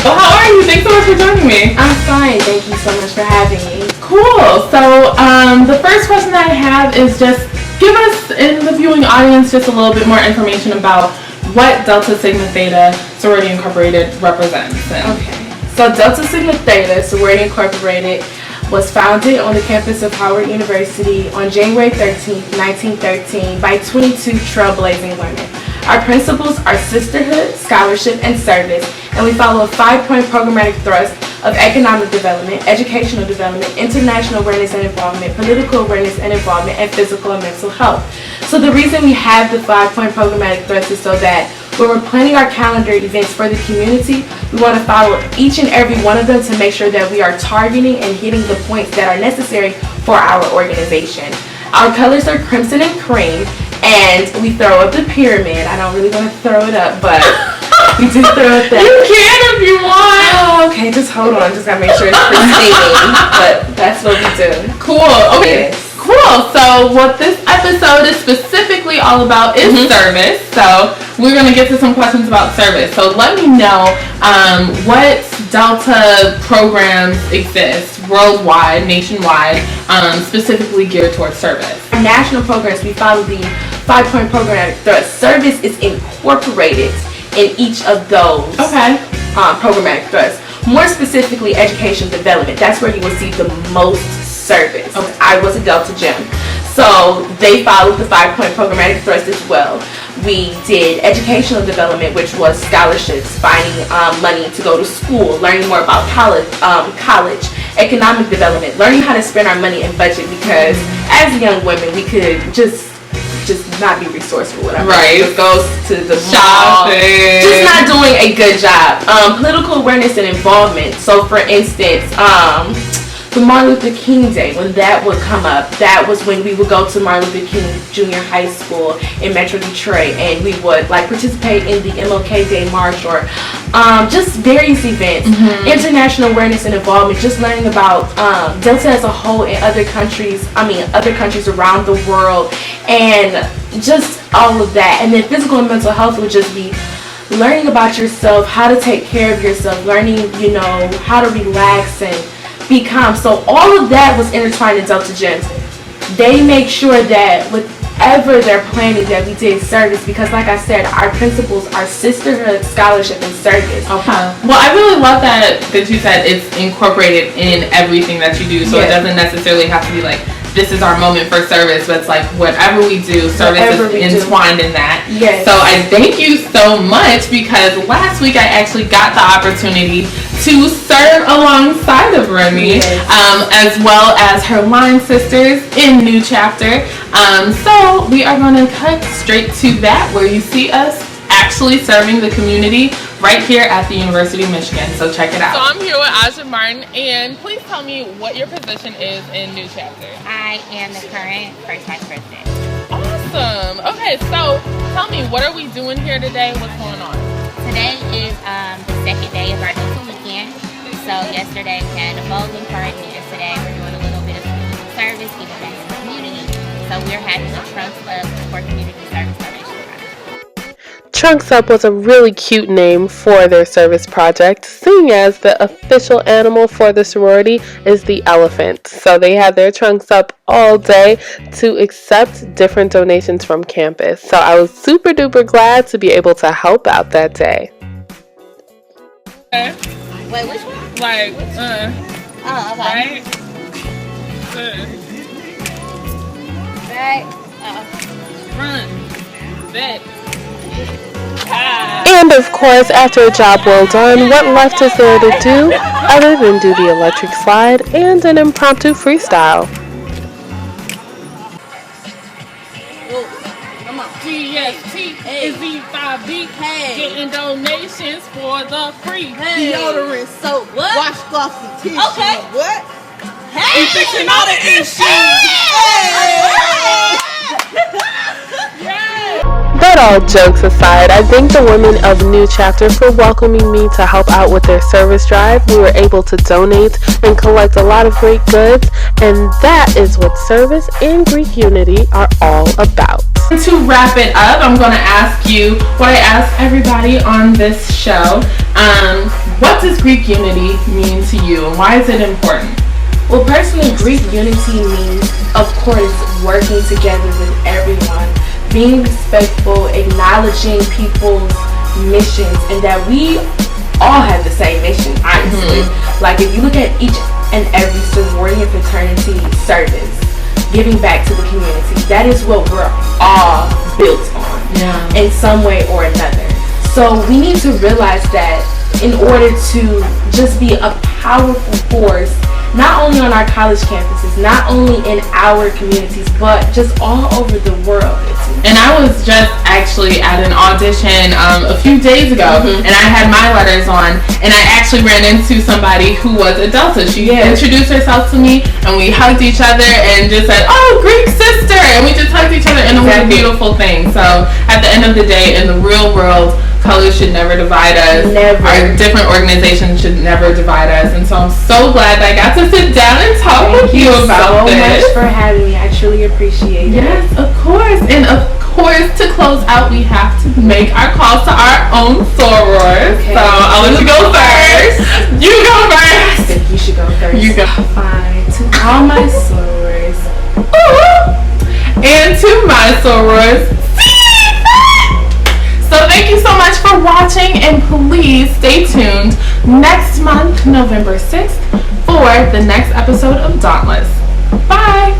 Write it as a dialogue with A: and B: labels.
A: Well, how are you? Thanks so much for joining me.
B: I'm fine. Thank you so much for having me.
A: Cool. So the first question that I have is just give us in the viewing audience just a little bit more information about what Delta Sigma Theta Sorority Incorporated represents.
B: Okay. So Delta Sigma Theta Sorority Incorporated was founded on the campus of Howard University on January 13, 1913 by 22 trailblazing women. Our principles are sisterhood, scholarship, and service, and we follow a 5-point programmatic thrust of economic development, educational development, international awareness and involvement, political awareness and involvement, and physical and mental health. So the reason we have the 5-point programmatic thrust is so that when we're planning our calendar events for the community, we want to follow each and every one of them to make sure that we are targeting and hitting the points that are necessary for our organization. Our colors are crimson and cream, and we throw up the pyramid. I don't really want to throw it up, but we do throw it up.
A: You can if you want.
B: Oh, okay, just hold on. Just gotta make sure it's pristine. But that's what we do.
A: Cool. Okay.
B: Yes.
A: Cool. So what this episode is specifically all about is service. So we're going to get to some questions about service. So let me know what Delta programs exist worldwide, nationwide, specifically geared towards service.
B: Our national programs, we follow the 5-point programmatic thrust. Service is incorporated in each of those programmatic thrusts. More specifically, education development. That's where you will see the most service. Okay. I was a Delta Gym, so they followed the 5-point programmatic thrust as well. We did educational development, which was scholarships, finding money to go to school, learning more about college, economic development, learning how to spend our money and budget, because as young women we could just not be resourceful, whatever.
A: Right.
B: Just goes to the
A: shopping.
B: Just not doing a good job. Political awareness and involvement. So for instance, the Martin Luther King Day, when that would come up, that was when we would go to Martin Luther King Junior High School in Metro Detroit, and we would participate in the MLK Day March, or just various events. International awareness and involvement, just learning about Delta as a whole in other countries around the world, and just all of that. And then physical and mental health would just be learning about yourself, how to take care of yourself, learning, how to relax and be calm. So all of that was intertwined in Delta Gyms. They make sure that whatever they're planning, that we did service, because like I said, our principles are sisterhood, scholarship, and service.
A: Okay. Well, I really love that you said it's incorporated in everything that you do, so it doesn't necessarily have to be like, this is our moment for service, but it's like whatever we do, service is entwined in that.
B: Yes.
A: So I thank you so much, because last week I actually got the opportunity to serve alongside of Remy, as well as her line sisters in New Chapter. So we are going to cut straight to that, where you see us actually serving the community right here at the University of Michigan. So check it out. So I'm here with Aja Martin, and please tell me what your position is in New Chapter.
C: I am the current first vice president.
A: Awesome. Okay, so tell me, what are we doing here today? What's going on?
C: Today is the second day of our Delta weekend. So yesterday we had a bowling party, and today we're doing a little bit of community service, giving back to the community. So we're having a Trunks Up for community service donation drive.
D: Trunks Up was a really cute name for their service project, seeing as the official animal for the sorority is the elephant. So they had their trunks up all day to accept different donations from campus. So I was super duper glad to be able to help out that day.
C: Wait, which one?
A: Like,
C: oh, okay.
A: right?
C: Right?
A: Front. Back.
D: And of course, after a job well done, what left is there to do other than do the electric slide and an impromptu freestyle?
A: Come on. GST-Z5B. Getting donations for the free.
E: Deodorant, soap, washcloth, tissue.
C: Okay.
E: What?
A: We fixing all the issues.
D: But all jokes aside, I thank the women of New Chapter for welcoming me to help out with their service drive. We were able to donate and collect a lot of great goods, and that is what service and Greek unity are all about.
A: To wrap it up, I'm going to ask you what I ask everybody on this show. What does Greek unity mean to you, and why is it important?
B: Well, personally, Greek unity means, of course, working together with everyone, being respectful, acknowledging people's missions, and that we all have the same mission, honestly. Like, if you look at each and every sorority and fraternity service, giving back to the community, that is what we're all built on in some way or another. So we need to realize that in order to just be a powerful force, not only on our college campuses, not only in our communities, but just all over the world.
A: And I was just actually at an audition a few days ago, and I had my letters on, and I actually ran into somebody who was a Delta. She introduced herself to me, and we hugged each other and just said, "Oh, Greek sister," and we just hugged each other, and it was a beautiful thing. So at the end of the day, in the real world, colors should never divide us.
B: Never.
A: Our different organizations should never divide us. And so I'm so glad that I got to sit down and talk with you about this.
B: Thank you so much for having me. I truly appreciate it.
A: Yes, of course. And of course, to close out, we have to make our calls to our own sorors.
B: Okay.
A: So I'll let you go first. You go first.
B: I think you should go first.
A: You go.
B: Fine. To all my sorors.
A: And to my sorors. So thank you so much for watching, and please stay tuned next month, November 6th, for the next episode of Dauntless. Bye!